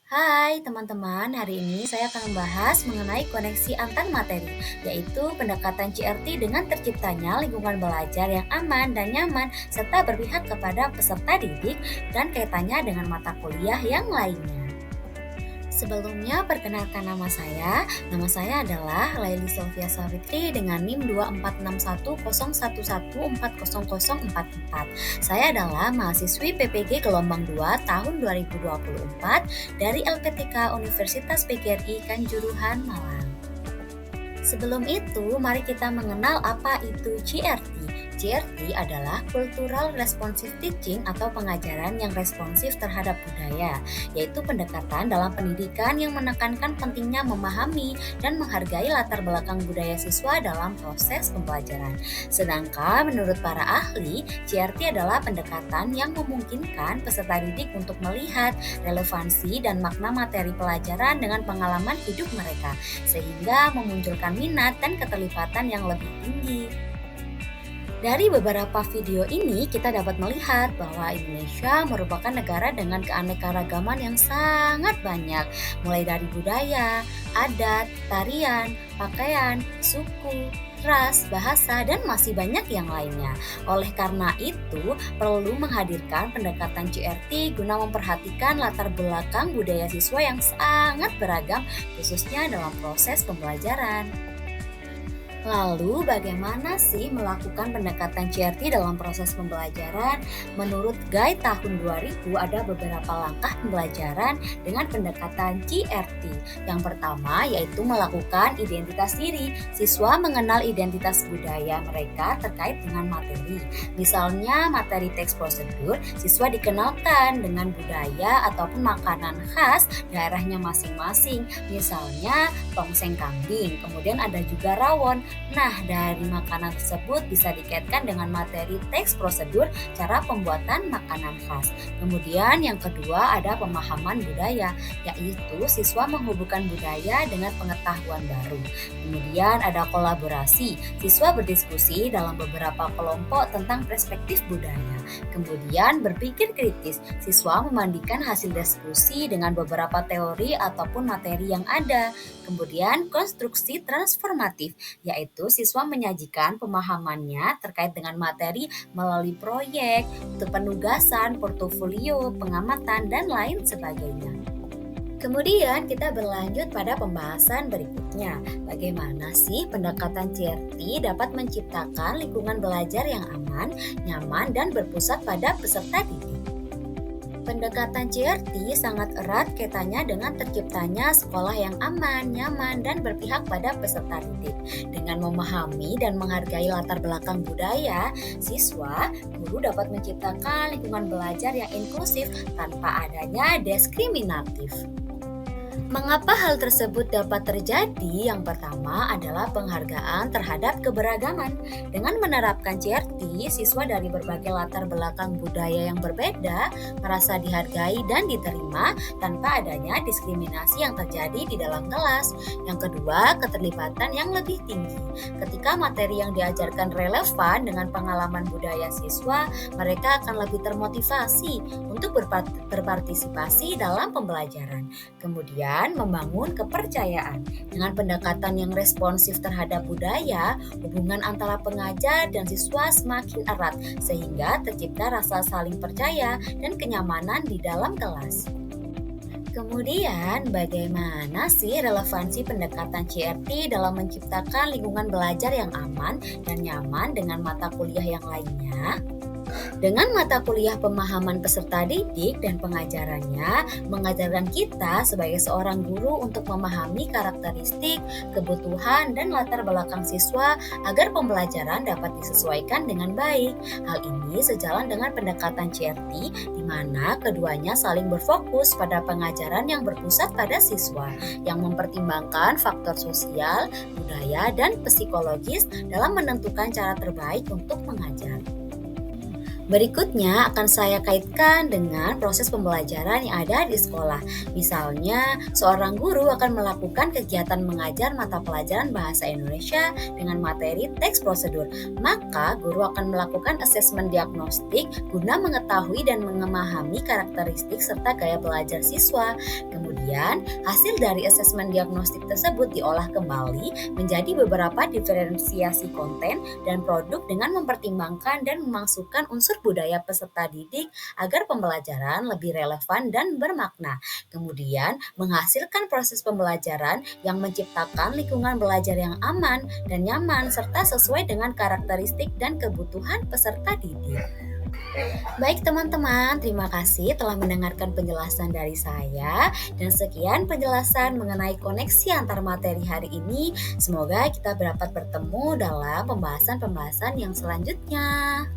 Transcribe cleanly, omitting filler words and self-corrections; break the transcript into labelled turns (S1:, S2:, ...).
S1: Hai teman-teman, hari ini saya akan membahas mengenai koneksi antar materi, yaitu pendekatan CRT dengan terciptanya lingkungan belajar yang aman dan nyaman, serta berpihak kepada peserta didik dan kaitannya dengan mata kuliah yang lainnya. Sebelumnya, perkenalkan nama saya. Nama saya adalah Laili Sofia Safitri dengan NIM 246101114004. Saya adalah mahasiswi PPG Gelombang 2 tahun 2024 dari LPTK Universitas PGRI Kanjuruhan, Malang. Sebelum itu, mari kita mengenal apa itu CRT. CRT adalah Cultural Responsive Teaching atau pengajaran yang responsif terhadap budaya, yaitu pendekatan dalam pendidikan yang menekankan pentingnya memahami dan menghargai latar belakang budaya siswa dalam proses pembelajaran. Sedangkan menurut para ahli, CRT adalah pendekatan yang memungkinkan peserta didik untuk melihat relevansi dan makna materi pelajaran dengan pengalaman hidup mereka, sehingga memunculkan minat dan keterlibatan yang lebih tinggi. Dari beberapa video ini, kita dapat melihat bahwa Indonesia merupakan negara dengan keanekaragaman yang sangat banyak, mulai dari budaya, adat, tarian, pakaian, suku, ras, bahasa, dan masih banyak yang lainnya. Oleh karena itu, perlu menghadirkan pendekatan CRT guna memperhatikan latar belakang budaya siswa yang sangat beragam, khususnya dalam proses pembelajaran. Lalu, bagaimana sih melakukan pendekatan CRT dalam proses pembelajaran? Menurut Guide tahun 2000, ada beberapa langkah pembelajaran dengan pendekatan CRT. Yang pertama yaitu melakukan identitas diri. Siswa mengenal identitas budaya mereka terkait dengan materi. Misalnya materi teks prosedur, siswa dikenalkan dengan budaya ataupun makanan khas daerahnya masing-masing. Misalnya tongseng kambing, kemudian ada juga rawon. Nah, dari makanan tersebut bisa dikaitkan dengan materi teks prosedur cara pembuatan makanan khas. Kemudian yang kedua ada pemahaman budaya, yaitu siswa menghubungkan budaya dengan pengetahuan baru. Kemudian ada kolaborasi, siswa berdiskusi dalam beberapa kelompok tentang perspektif budaya. Kemudian berpikir kritis, siswa membandingkan hasil diskusi dengan beberapa teori ataupun materi yang ada. Kemudian konstruksi transformatif, yaitu siswa menyajikan pemahamannya terkait dengan materi melalui proyek, penugasan, portofolio, pengamatan, dan lain sebagainya. Kemudian kita berlanjut pada pembahasan berikutnya. Bagaimana sih pendekatan CRT dapat menciptakan lingkungan belajar yang aman, nyaman, dan berpusat pada peserta didik? Pendekatan CRT sangat erat kaitannya dengan terciptanya sekolah yang aman, nyaman, dan berpihak pada peserta didik. Dengan memahami dan menghargai latar belakang budaya, siswa, guru dapat menciptakan lingkungan belajar yang inklusif tanpa adanya diskriminatif. Mengapa hal tersebut dapat terjadi? Yang pertama adalah penghargaan terhadap keberagaman. Dengan menerapkan CRT, siswa dari berbagai latar belakang budaya yang berbeda merasa dihargai dan diterima tanpa adanya diskriminasi yang terjadi di dalam kelas. Yang kedua, keterlibatan yang lebih tinggi. Ketika materi yang diajarkan relevan dengan pengalaman budaya siswa, mereka akan lebih termotivasi untuk berpartisipasi dalam pembelajaran. Kemudian, membangun kepercayaan. Dengan pendekatan yang responsif terhadap budaya, hubungan antara pengajar dan siswa semakin erat sehingga tercipta rasa saling percaya dan kenyamanan di dalam kelas. Kemudian, bagaimana sih relevansi pendekatan CRT dalam menciptakan lingkungan belajar yang aman dan nyaman dengan mata kuliah yang lainnya? Dengan mata kuliah pemahaman peserta didik dan pengajarannya, mengajarkan kita sebagai seorang guru untuk memahami karakteristik, kebutuhan, dan latar belakang siswa agar pembelajaran dapat disesuaikan dengan baik. Hal ini sejalan dengan pendekatan CRT, di mana keduanya saling berfokus pada pengajaran yang berpusat pada siswa, yang mempertimbangkan faktor sosial, budaya, dan psikologis dalam menentukan cara terbaik untuk mengajar. Berikutnya akan saya kaitkan dengan proses pembelajaran yang ada di sekolah. Misalnya, seorang guru akan melakukan kegiatan mengajar mata pelajaran bahasa Indonesia dengan materi teks prosedur. Maka, guru akan melakukan asesmen diagnostik guna mengetahui dan memahami karakteristik serta gaya belajar siswa. Kemudian, hasil dari asesmen diagnostik tersebut diolah kembali menjadi beberapa diferensiasi konten dan produk dengan mempertimbangkan dan memasukkan unsur budaya peserta didik agar pembelajaran lebih relevan dan bermakna. Kemudian, menghasilkan proses pembelajaran yang menciptakan lingkungan belajar yang aman dan nyaman serta sesuai dengan karakteristik dan kebutuhan peserta didik. Baik teman-teman, terima kasih telah mendengarkan penjelasan dari saya dan sekian penjelasan mengenai koneksi antar materi hari ini. Semoga kita dapat bertemu dalam pembahasan-pembahasan yang selanjutnya.